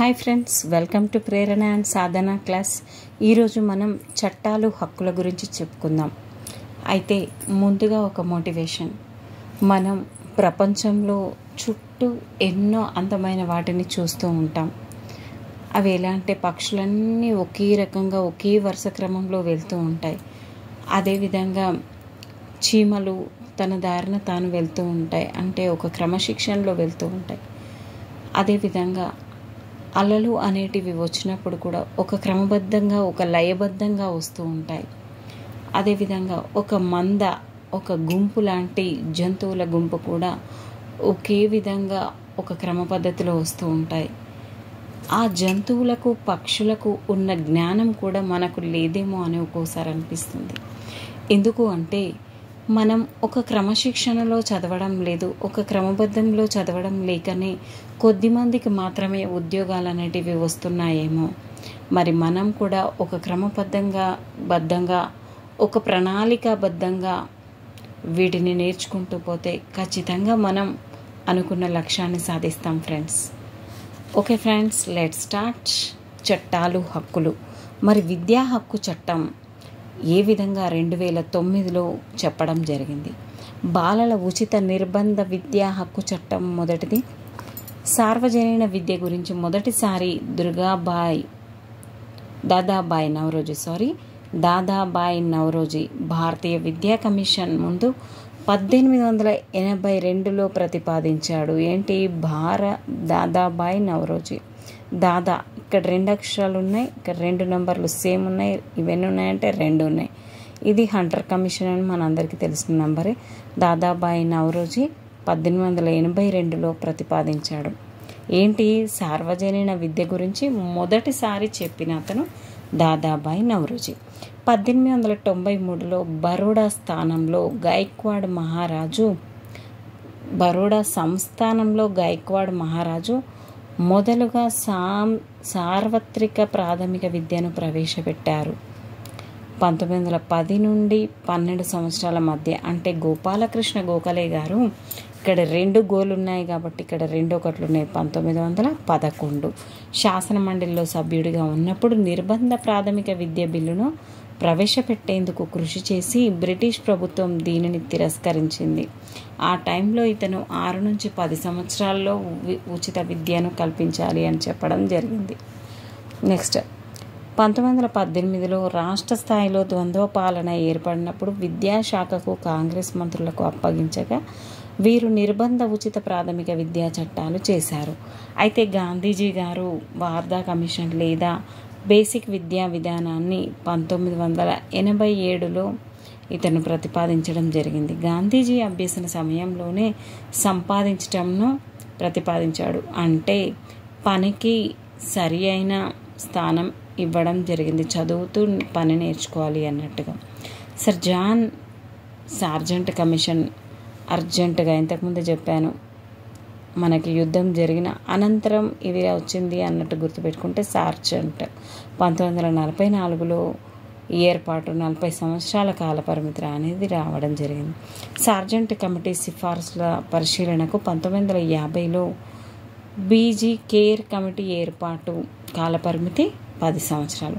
Hi friends, welcome to Prerana and Sadhana class. ఈరోజు మనం చట్టాలు హక్కుల గురించి చెప్పుకుందాం. అయితే ముందుగా ఒక మోటివేషన్. మనం ప్రపంచంలో చుట్టూ ఎన్నో అందమైన వాటిని చూస్తూ ఉంటాం. అవి ఎలా అంటే పక్షులన్నీ ఒకే రకంగా ఒకే వరుస క్రమంలో వెళ్తూ ఉంటాయి. అదేవిధంగా చీమలు తన దారిన తాను వెళ్తూ ఉంటాయి, అంటే ఒక క్రమశిక్షణలో వెళ్తూ ఉంటాయి. అదేవిధంగా అలలు అనేటివి వచ్చినప్పుడు కూడా ఒక క్రమబద్ధంగా ఒక లయబద్ధంగా వస్తూ ఉంటాయి. అదేవిధంగా ఒక గుంపు లాంటి జంతువుల గుంపు కూడా ఒకే విధంగా ఒక క్రమ పద్ధతిలో వస్తూ ఉంటాయి. ఆ జంతువులకు పక్షులకు ఉన్న జ్ఞానం కూడా మనకు లేదేమో అని ఒక్కోసారి అనిపిస్తుంది. ఎందుకు అంటే మనం ఒక క్రమశిక్షణలో చదవడం లేదు, ఒక క్రమబద్ధంలో చదవడం లేకనే కొద్దిమందికి మాత్రమే ఉద్యోగాలు అనేటివి వస్తున్నాయేమో. మరి మనం కూడా ఒక బద్ధంగా ఒక ప్రణాళికాబద్ధంగా వీటిని నేర్చుకుంటూ పోతే ఖచ్చితంగా మనం అనుకున్న లక్ష్యాన్ని సాధిస్తాం friends. Okay friends, let's start. చట్టాలు హక్కులు. మరి విద్యా హక్కు చట్టం ఏ విధంగా 2009లో చెప్పడం జరిగింది. బాలల ఉచిత నిర్బంధ విద్యా హక్కు చట్టం మొదటిది. సార్వజనీన విద్య గురించి మొదటిసారి దాదాబాయి నౌరోజీ భారతీయ విద్యా కమిషన్ ముందు 1882లో ప్రతిపాదించాడు. ఏంటి? దాదాబాయి నౌరోజీ. దాదా, ఇక్కడ 2 అక్షరాలు ఉన్నాయి, ఇక్కడ 2 నెంబర్లు సేమ్ ఉన్నాయి. ఇవన్నీ ఉన్నాయంటే 2 ఉన్నాయి. ఇది హంటర్ కమిషన్ అని మనందరికీ తెలిసిన నెంబరే. దాదాబాయి నౌరోజీ 1882లో ప్రతిపాదించాడు. ఏంటి? సార్వజనీన విద్య గురించి మొదటిసారి చెప్పిన అతను దాదాబాయి నౌరోజీ. 1893లో బరోడా సంస్థానంలో గైక్వాడ్ మహారాజు మొదలుగా సార్వత్రిక ప్రాథమిక విద్యను ప్రవేశపెట్టారు. 1910 నుండి 12 సంవత్సరాల మధ్య, అంటే గోపాలకృష్ణ గోఖలే గారు, ఇక్కడ 2 గోలు ఉన్నాయి కాబట్టి ఇక్కడ 2 ఒకట్లు ఉన్నాయి. 1911 శాసన మండలిలో సభ్యుడిగా ఉన్నప్పుడు నిర్బంధ ప్రాథమిక విద్య బిల్లును ప్రవేశపెట్టేందుకు కృషి చేసి బ్రిటిష్ ప్రభుత్వం దీనిని తిరస్కరించింది. ఆ టైంలో ఇతను 6 నుంచి 10 సంవత్సరాల్లో ఉచిత విద్యను కల్పించాలి అని చెప్పడం జరిగింది. నెక్స్ట్, 1918లో రాష్ట్ర స్థాయిలో ద్వంద్వ పాలన ఏర్పడినప్పుడు విద్యాశాఖకు కాంగ్రెస్ మంత్రులకు అప్పగించగా వీరు నిర్బంధ ఉచిత ప్రాథమిక విద్యా చట్టాలు చేశారు. అయితే గాంధీజీ గారు వార్దా కమిషన్ లేదా బేసిక్ విద్యా విధానాన్ని 1987లో ఇతను ప్రతిపాదించడం జరిగింది. గాంధీజీ అభ్యసన సమయంలోనే సంపాదించటంను ప్రతిపాదించాడు, అంటే పనికి సరి అయిన స్థానం ఇవ్వడం జరిగింది. చదువుతూ పని నేర్చుకోవాలి అన్నట్టుగా. సర్ జాన్ సార్జెంట్ కమిషన్ అర్జెంటుగా, ఇంతకుముందు చెప్పాను, మనకి యుద్ధం జరిగిన అనంతరం ఇది వచ్చింది అన్నట్టు గుర్తుపెట్టుకుంటే సార్జెంట్. 1944లో ఏర్పాటు 40 సంవత్సరాల కాల పరిమితి అనేది రావడం జరిగింది. సార్జెంట్ కమిటీ సిఫార్సుల పరిశీలనకు 1950లో బీజీ కేర్ కమిటీ ఏర్పాటు, కాలపరిమితి 10 సంవత్సరాలు.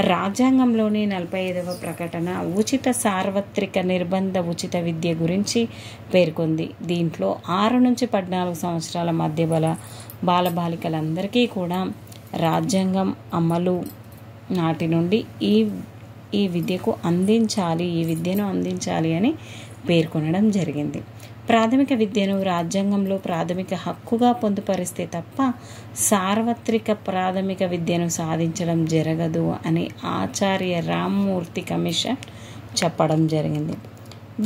రాజ్యాంగంలోని 45వ ప్రకటన ఉచిత సార్వత్రిక నిర్బంధ ఉచిత విద్య గురించి పేర్కొంది. దీంట్లో 6 నుంచి 14 సంవత్సరాల మధ్య బాలబాలికలందరికీ కూడా రాజ్యాంగం అమలు నాటి నుండి ఈ విద్యను అందించాలి అని పేర్కొనడం జరిగింది. ప్రాథమిక విద్యను రాజ్యాంగంలో ప్రాథమిక హక్కుగా పొందుపరిస్తే తప్ప సార్వత్రిక ప్రాథమిక విద్యను సాధించడం జరగదు అని ఆచార్య రామ్మూర్తి కమిషన్ చెప్పడం జరిగింది.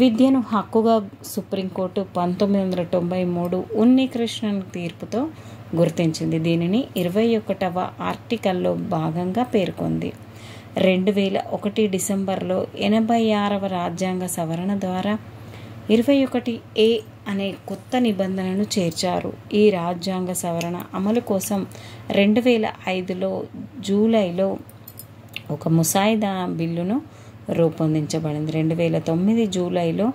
విద్యను హక్కుగా సుప్రీంకోర్టు 1993 ఉన్నికృష్ణన్ తీర్పుతో గుర్తించింది. దీనిని 21వ ఆర్టికల్లో భాగంగా పేర్కొంది. 2001 డిసెంబర్లో 86వ రాజ్యాంగ సవరణ ద్వారా 21A అనే కొత్త నిబంధనను చేర్చారు. ఈ రాజ్యాంగ సవరణ అమలు కోసం 2005 జూలైలో ఒక ముసాయిదా బిల్లును రూపొందించబడింది. 2009 జూలైలో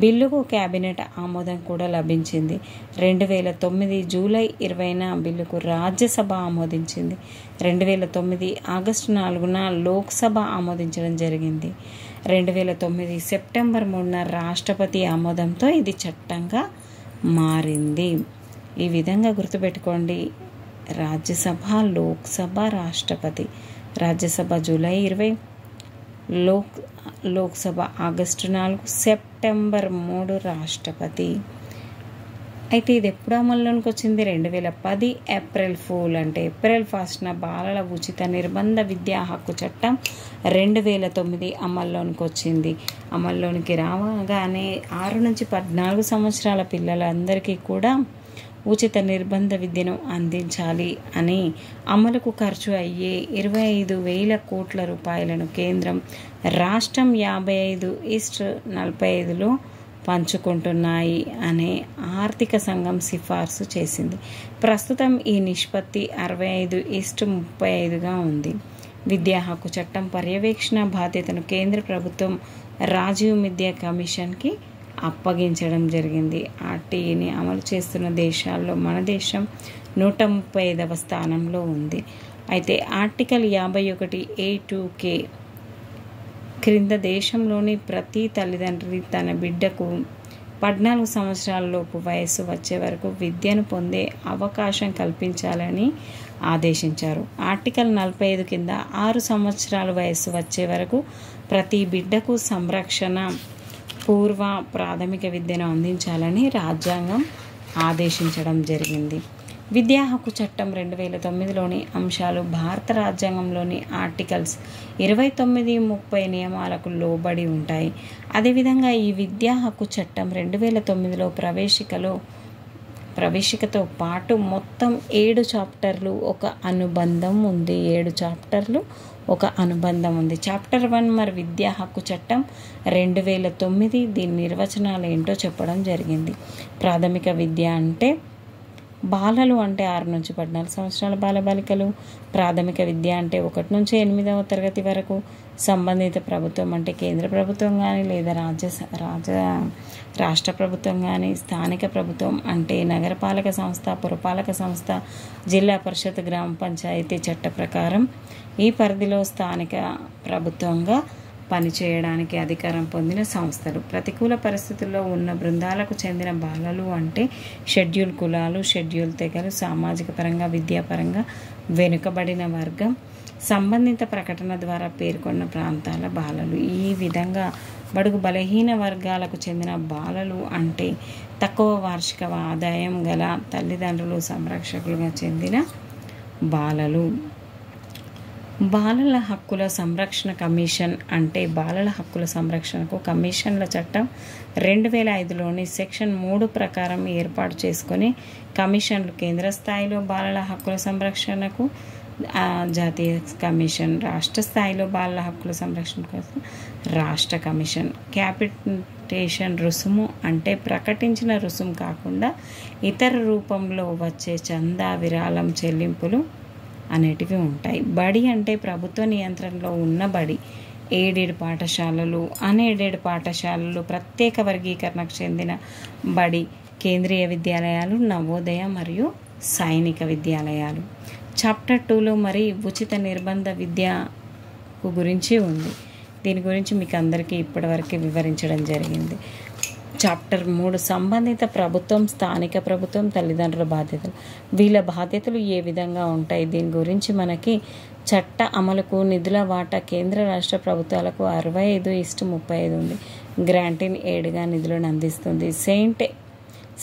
బిల్లుకు కేబినెట్ ఆమోదం కూడా లభించింది. 2009 జూలై 20న బిల్లుకు రాజ్యసభ ఆమోదించింది. 2009 ఆగస్టు 4న లోక్సభ ఆమోదించడం జరిగింది. 2009 సెప్టెంబర్ 3న రాష్ట్రపతి ఆమోదంతో ఇది చట్టంగా మారింది. ఈ విధంగా గుర్తుపెట్టుకోండి. రాజ్యసభ, లోక్సభ, రాష్ట్రపతి. Rajya Sabha July 20, Lok Sabha August 4, September 3 రాష్ట్రపతి. అయితే ఇది ఎప్పుడు అమల్లోనికి వచ్చింది? 2010 ఏప్రిల్ ఫూల్ అంటే ఏప్రిల్ 1న బాలల ఉచిత నిర్బంధ విద్యా హక్కు చట్టం 2009 అమల్లోనికి వచ్చింది. అమల్లోనికి రాగానే 6 నుంచి 14 సంవత్సరాల పిల్లలందరికీ కూడా ఉచిత నిర్బంధ విద్యను అందించాలి అని అమలుకు ఖర్చు అయ్యే 25,000 కోట్ల రూపాయలను కేంద్రం, రాష్ట్రం 55:45లో పంచుకుంటున్నాయి అనే ఆర్థిక సంఘం సిఫార్సు చేసింది. ప్రస్తుతం ఈ నిష్పత్తి 65:35గా ఉంది. విద్యా హక్కు చట్టం పర్యవేక్షణ బాధ్యతను కేంద్ర ప్రభుత్వం రాజీవ్ విద్యా కమిషన్కి అప్పగించడం జరిగింది. ఆర్టీఈని అమలు చేస్తున్న దేశాల్లో మన దేశం 135వ స్థానంలో ఉంది. అయితే ఆర్టికల్ 51A2K క్రింద దేశంలోని ప్రతి తల్లిదండ్రి తన బిడ్డకు 14 సంవత్సరాలలోపు వయస్సు వచ్చే వరకు విద్యను పొందే అవకాశం కల్పించాలని ఆదేశించారు. ఆర్టికల్ 45 కింద 6 సంవత్సరాల వయస్సు వచ్చే వరకు ప్రతి బిడ్డకు సంరక్షణ పూర్వ ప్రాథమిక విద్యను అందించాలని రాజ్యాంగం ఆదేశించడం జరిగింది. విద్యా హక్కు చట్టం 2009లోని అంశాలు భారత రాజ్యాంగంలోని ఆర్టికల్స్ 29, 30 నియమాలకు లోబడి ఉంటాయి. అదేవిధంగా ఈ విద్యా హక్కు చట్టం 2009లో ప్రవేశికతో పాటు మొత్తం 7 చాప్టర్లు ఒక అనుబంధం ఉంది. 7 చాప్టర్లు ఒక అనుబంధం ఉంది. చాప్టర్ 1 మరి విద్యా హక్కు చట్టం 2009 దీని నిర్వచనాలు ఏంటో చెప్పడం జరిగింది. ప్రాథమిక విద్య అంటే బాలలు అంటే 6 నుంచి 14 సంవత్సరాల బాలబాలికలు. ప్రాథమిక విద్య అంటే 1 నుంచి 8వ తరగతి వరకు. సంబంధిత ప్రభుత్వం అంటే కేంద్ర ప్రభుత్వం కానీ లేదా రాష్ట్ర ప్రభుత్వం కానీ. స్థానిక ప్రభుత్వం అంటే నగరపాలక సంస్థ, పురపాలక సంస్థ, జిల్లా పరిషత్, గ్రామ పంచాయతీ చట్ట ప్రకారం ఈ పరిధిలో స్థానిక ప్రభుత్వంగా పనిచేయడానికి అధికారం పొందిన సంస్థలు. ప్రతికూల పరిస్థితుల్లో ఉన్న బృందాలకు చెందిన బాలలు అంటే షెడ్యూల్ కులాలు, షెడ్యూల్ తెగలు, సామాజిక పరంగా, విద్యాపరంగా వెనుకబడిన వర్గం, సంబంధిత ప్రకటన ద్వారా పేర్కొన్న ప్రాంతాల బాలలు. ఈ విధంగా బడుగు బలహీన వర్గాలకు చెందిన బాలలు అంటే తక్కువ వార్షిక ఆదాయం గల తల్లిదండ్రులు సంరక్షకులుగా చెందిన బాలలు. బాలల హక్కుల సంరక్షణ కమిషన్ అంటే బాలల హక్కుల సంరక్షణకు కమిషన్ల చట్టం 2005లోని సెక్షన్ 3 ప్రకారం ఏర్పాటు చేసుకొని కమిషన్లు కేంద్ర స్థాయిలో బాలల హక్కుల సంరక్షణకు జాతీయ కమిషన్, రాష్ట్ర స్థాయిలో బాలల హక్కుల సంరక్షణ కోసం రాష్ట్ర కమిషన్. క్యాపిటేషన్ రుసుము అంటే ప్రకటించిన రుసుము కాకుండా ఇతర రూపంలో వచ్చే చందా, విరాళం చెల్లింపులు అనేటివి ఉంటాయి. బడి అంటే ప్రభుత్వ నియంత్రణలో ఉన్న బడి, ఎయిడెడ్ పాఠశాలలు, అన్ఎయిడెడ్ పాఠశాలలు, ప్రత్యేక వర్గీకరణకు చెందిన బడి, కేంద్రీయ విద్యాలయాలు, నవోదయ మరియు సైనిక విద్యాలయాలు. చాప్టర్ 2లో మరి ఉచిత నిర్బంధ విద్యకు గురించి ఉంది. దీని గురించి మీకు అందరికీ ఇప్పటివరకు వివరించడం జరిగింది. చాప్టర్ 3 సంబంధిత ప్రభుత్వం, స్థానిక ప్రభుత్వం, తల్లిదండ్రుల బాధ్యతలు. వీళ్ళ బాధ్యతలు ఏ విధంగా ఉంటాయి? దీని గురించి మనకి చట్ట అమలుకు నిధుల వాటా కేంద్ర రాష్ట్ర ప్రభుత్వాలకు 65:35 ఉంది. గ్రాంటిన్ ఎయిడ్గా నిధులను అందిస్తుంది.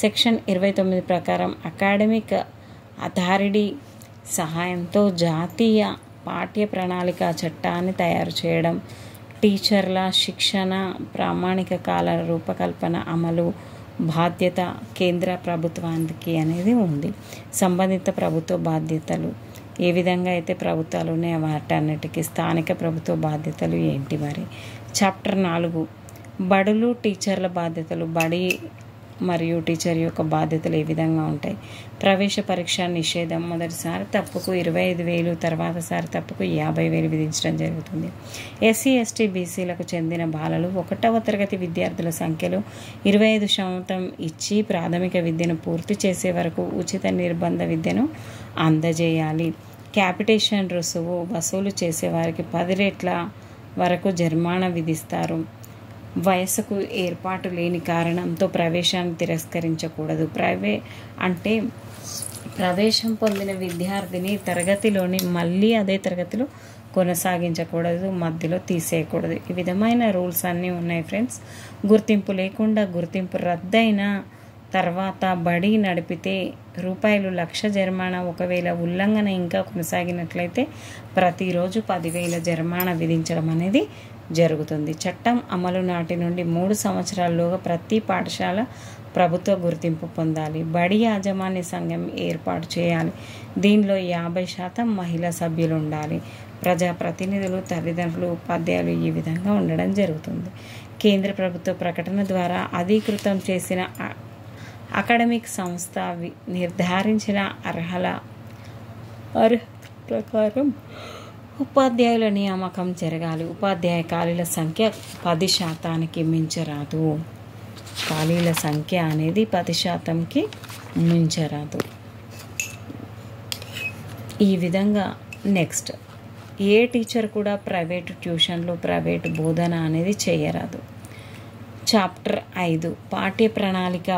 సెక్షన్ 29 ప్రకారం అకాడమిక్ అథారిటీ సహాయంతో జాతీయ పాఠ్య ప్రణాళిక చట్టాన్ని తయారు చేయడం, టీచర్ల శిక్షణ, ప్రామాణికాల రూపకల్పన అమలు బాధ్యత కేంద్ర ప్రభుత్వానికి అనేది ఉంది. సంబంధిత ప్రభుత్వ బాధ్యతలు ఏ విధంగా అయితే ప్రభుత్వాలు ఉన్నాయో వాటన్నిటికీ స్థానిక ప్రభుత్వ బాధ్యతలు ఏంటి మరి? చాప్టర్ 4 బడులు, టీచర్ల బాధ్యతలు. బడి మరియు టీచర్ యొక్క బాధ్యతలు ఏ విధంగా ఉంటాయి. ప్రవేశ పరీక్ష నిషేధం. మొదటిసారి తప్పుకు 25,000, తర్వాతసారి తప్పుకు 50,000 విధించడం జరుగుతుంది. ఎస్సీ ఎస్టీ బీసీలకు చెందిన బాలలు 1వ తరగతి విద్యార్థుల సంఖ్యలో 25% ఇచ్చి ప్రాథమిక విద్యను పూర్తి చేసే వరకు ఉచిత నిర్బంధ విద్యను అందజేయాలి. క్యాపిటేషన్ రుసుము వసూలు చేసేవారికి 10 రెట్ల వరకు జరిమానా విధిస్తారు. వయసుకు ఏర్పాటు లేని కారణంతో ప్రవేశాన్ని తిరస్కరించకూడదు. ప్రవేశం పొందిన విద్యార్థిని తరగతిలోని మళ్ళీ అదే తరగతిలో కొనసాగించకూడదు, మధ్యలో తీసేయకూడదు. ఈ విధమైన రూల్స్ అన్నీ ఉన్నాయి ఫ్రెండ్స్. గుర్తింపు లేకుండా గుర్తింపు రద్దయిన తర్వాత బడి నడిపితే ₹1,00,000 జరిమానా. ఒకవేళ ఉల్లంఘన ఇంకా కొనసాగినట్లయితే ప్రతిరోజు 10,000 జరిమానా విధించడం అనేది జరుగుతుంది. చట్టం అమలు నాటి నుండి 3 సంవత్సరాల్లోగా ప్రతి పాఠశాల ప్రభుత్వ గుర్తింపు పొందాలి. బడి యాజమాన్య సంఘం ఏర్పాటు చేయాలి. దీనిలో 50% మహిళా సభ్యులు ఉండాలి. ప్రజాప్రతినిధులు, తల్లిదండ్రులు, ఉపాధ్యాయులు ఈ విధంగా ఉండడం జరుగుతుంది. కేంద్ర ప్రభుత్వ ప్రకటన ద్వారా అధీకృతం చేసిన అకాడమిక్ సంస్థ నిర్ధారించిన అర్హత ప్రకారం ఉపాధ్యాయుల నియామకం జరగాలి. ఉపాధ్యాయ ఖాళీల సంఖ్య 10%కి మించరాదు. ఖాళీల సంఖ్య అనేది 10%కి మించరాదు. ఈ విధంగా నెక్స్ట్, ఏ టీచర్ కూడా ప్రైవేటు ట్యూషన్లు, ప్రైవేటు బోధన అనేది చేయరాదు. చాప్టర్ 5 పాఠ్య ప్రణాళిక.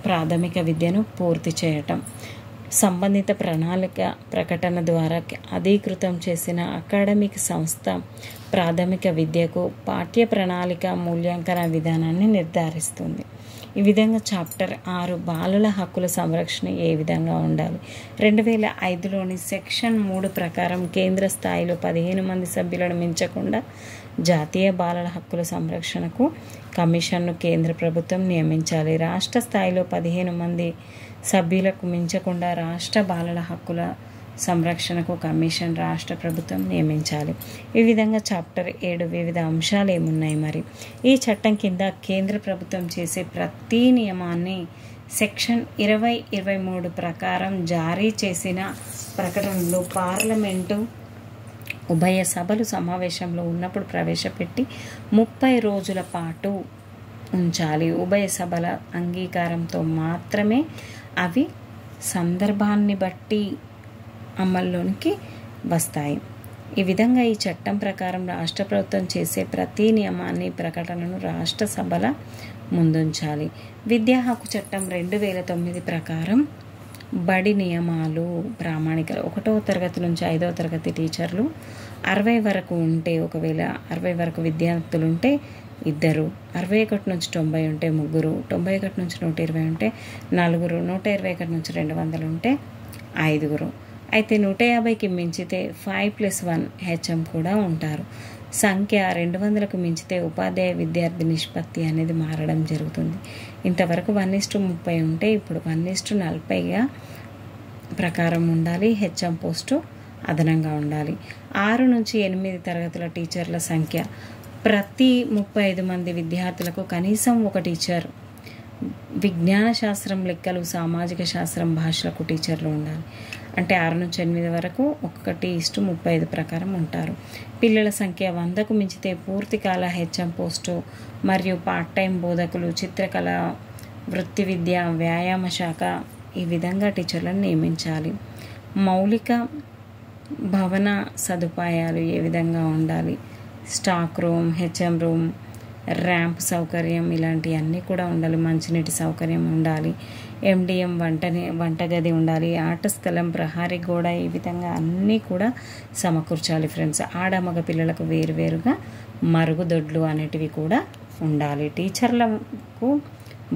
ప్రాథమిక విద్యను పూర్తి చేయటం. సంబంధిత ప్రణాళిక ప్రకటన ద్వారా అధీకృతం చేసిన అకాడమిక్ సంస్థ ప్రాథమిక విద్యకు పాఠ్య ప్రణాళిక మూల్యాంకన విధానాన్ని నిర్ధారిస్తుంది. ఈ విధంగా చాప్టర్ 6 బాలల హక్కుల సంరక్షణ ఏ విధంగా ఉండాలి. 2005లోని సెక్షన్ 3 ప్రకారం కేంద్ర స్థాయిలో 15 మంది సభ్యులను మించకుండా జాతీయ బాలల హక్కుల సంరక్షణకు కమిషన్ను కేంద్ర ప్రభుత్వం నియమించాలి. రాష్ట్ర స్థాయిలో 15 మంది సభ్యులకు మించకుండా రాష్ట్ర బాలల హక్కుల సంరక్షణకు కమిషన్ రాష్ట్ర ప్రభుత్వం నియమించాలి. ఈ విధంగా చాప్టర్ 7 వివిధ అంశాలు ఏమున్నాయి మరి. ఈ చట్టం కింద కేంద్ర ప్రభుత్వం చేసే ప్రతి నియమాన్ని సెక్షన్ 20-23 ప్రకారం జారీ చేసిన ప్రకటనలో పార్లమెంటు ఉభయ సభలు సమావేశంలో ఉన్నప్పుడు ప్రవేశపెట్టి 30 రోజుల పాటు ఉంచాలి. ఉభయ సభల అంగీకారంతో మాత్రమే అవి సందర్భాన్ని బట్టి అమల్లోనికి వస్తాయి. ఈ విధంగా ఈ చట్టం ప్రకారం రాష్ట్ర ప్రభుత్వం చేసే ప్రతి నియమాన్ని, ప్రకటనను రాష్ట్ర సభల ముందుంచాలి. విద్యా హక్కు చట్టం 2009 ప్రకారం బడి నియమాలు, ప్రామాణికలు. 1వ తరగతి నుంచి 5వ తరగతి టీచర్లు 60 వరకు ఉంటే, ఒకవేళ 60 వరకు విద్యార్థులు ఉంటే 2, 61 నుంచి 90 ఉంటే 3, 91 నుంచి 120 ఉంటే 4, 121 నుంచి 200 ఉంటే 5. అయితే 150కి మించితే 5+1 HM కూడా ఉంటారు. సంఖ్య 200కు మించితే ఉపాధ్యాయ విద్యార్థి నిష్పత్తి అనేది మారడం జరుగుతుంది. ఇంతవరకు 1:30 ఉంటే ఇప్పుడు 1:40గా ప్రకారం ఉండాలి. HM పోస్టు అదనంగా ఉండాలి. 6 నుంచి 8 తరగతుల టీచర్ల సంఖ్య ప్రతి 35 మంది విద్యార్థులకు కనీసం ఒక టీచర్. విజ్ఞాన శాస్త్రం, లెక్కలు, సామాజిక శాస్త్రం, భాషలకు టీచర్లు ఉండాలి. అంటే 6 నుంచి 8 వరకు 1:35 ప్రకారం ఉంటారు. పిల్లల సంఖ్య 100కు మించితే పూర్తికాల HM పోస్టు మరియు పార్ట్ టైం బోధకులు, చిత్రకళ, వృత్తి విద్య, వ్యాయామ శాఖ ఈ విధంగా టీచర్లను నియమించాలి. మౌలిక భవన సదుపాయాలు ఏ విధంగా ఉండాలి. Stock room, HM room, ramp సౌకర్యం ఇలాంటివన్నీ కూడా ఉండాలి. మంచినీటి సౌకర్యం ఉండాలి. MDM వంటగది ఉండాలి. ఆట స్థలం, ప్రహారీ గోడ ఈ విధంగా అన్నీ కూడా సమకూర్చాలి ఫ్రెండ్స్. ఆడ మగ పిల్లలకు వేరువేరుగా మరుగుదొడ్లు అనేటివి కూడా ఉండాలి. టీచర్లకు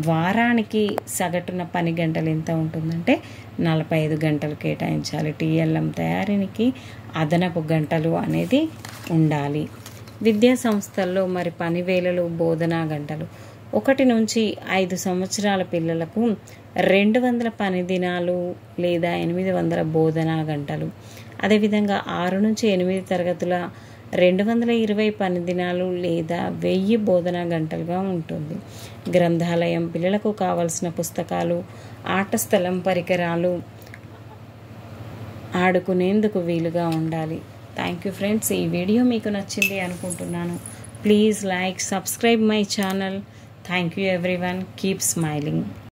వారానికి సగటున పని గంటలు ఎంత ఉంటుందంటే 45 గంటలు కేటాయించాలి. TLM తయారీకి అదనపు గంటలు అనేది ఉండాలి. విద్యా సంస్థల్లో మరి పని వేళలు, బోధనా గంటలు 1 నుంచి 5 సంవత్సరాల పిల్లలకు 200 పని దినాలు లేదా 800 బోధనా గంటలు. అదేవిధంగా 6 నుంచి 8 తరగతుల 220 పని దినాలు లేదా 1000 బోధనా గంటలుగా ఉంటుంది. గ్రంథాలయం పిల్లలకు కావలసిన పుస్తకాలు, ఆట స్థలం, పరికరాలు ఆడుకునేందుకు వీలుగా ఉండాలి. Thank you friends. ఈ వీడియో మీకు నచ్చింది అనుకుంటున్నాను. Please like, subscribe my channel. Thank you everyone. Keep smiling.